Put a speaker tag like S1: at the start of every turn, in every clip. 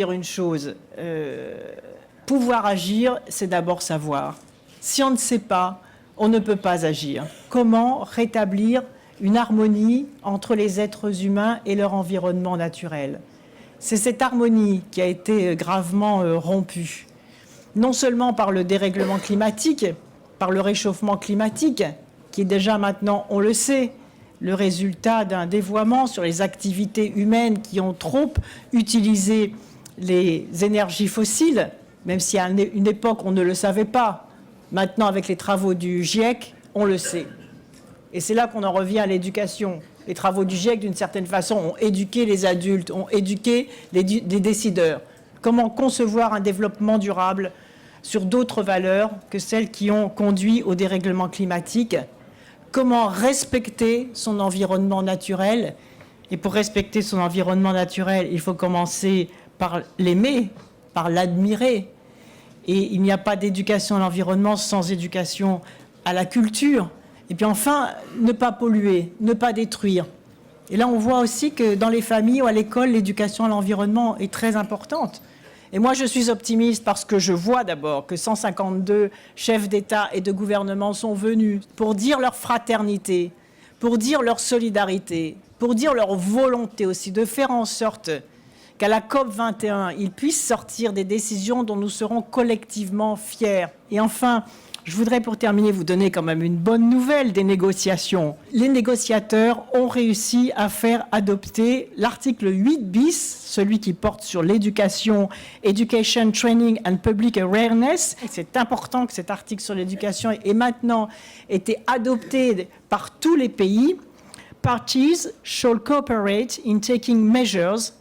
S1: dire une chose. Pouvoir agir, c'est d'abord savoir. Si on ne sait pas, on ne peut pas agir. Comment rétablir une harmonie entre les êtres humains et leur environnement naturel? C'est cette harmonie qui a été gravement rompue, non seulement par le dérèglement climatique, par le réchauffement climatique, qui est déjà maintenant, on le sait, le résultat d'un dévoiement sur les activités humaines qui ont trop utilisé les énergies fossiles, même si à une époque on ne le savait pas. Maintenant, avec les travaux du GIEC, on le sait. Et c'est là qu'on en revient à l'éducation. Les travaux du GIEC, d'une certaine façon, ont éduqué les adultes, ont éduqué les décideurs. Comment concevoir un développement durable sur d'autres valeurs que celles qui ont conduit au dérèglement climatique? Comment respecter son environnement naturel? Et pour respecter son environnement naturel, il faut commencer par l'aimer, par l'admirer. Et il n'y a pas d'éducation à l'environnement sans éducation à la culture. Et puis enfin, ne pas polluer, ne pas détruire. Et là, on voit aussi que dans les familles ou à l'école, l'éducation à l'environnement est très importante. Et moi, je suis optimiste parce que je vois d'abord que 152 chefs d'État et de gouvernement sont venus pour dire leur fraternité, pour dire leur solidarité, pour dire leur volonté aussi de faire en sorte qu'à la COP21, ils puissent sortir des décisions dont nous serons collectivement fiers. Et enfin, je voudrais pour terminer vous donner quand même une bonne nouvelle des négociations. Les négociateurs ont réussi à faire adopter l'article 8 bis, celui qui porte sur l'éducation, Education, Training and Public Awareness. C'est important que cet article sur l'éducation ait maintenant été adopté par tous les pays. Parties shall cooperate in taking measures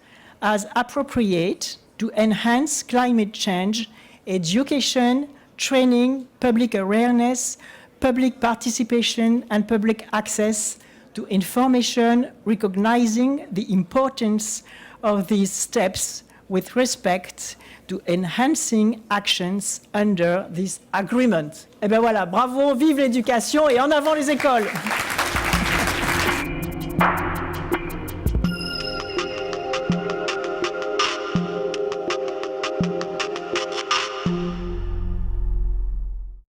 S1: as appropriate to enhance climate change, education, training, public awareness, public participation and public access to information, recognizing the importance of these steps with respect to enhancing actions under this agreement. Eh bien voilà, bravo, vive l'éducation et en avant les écoles!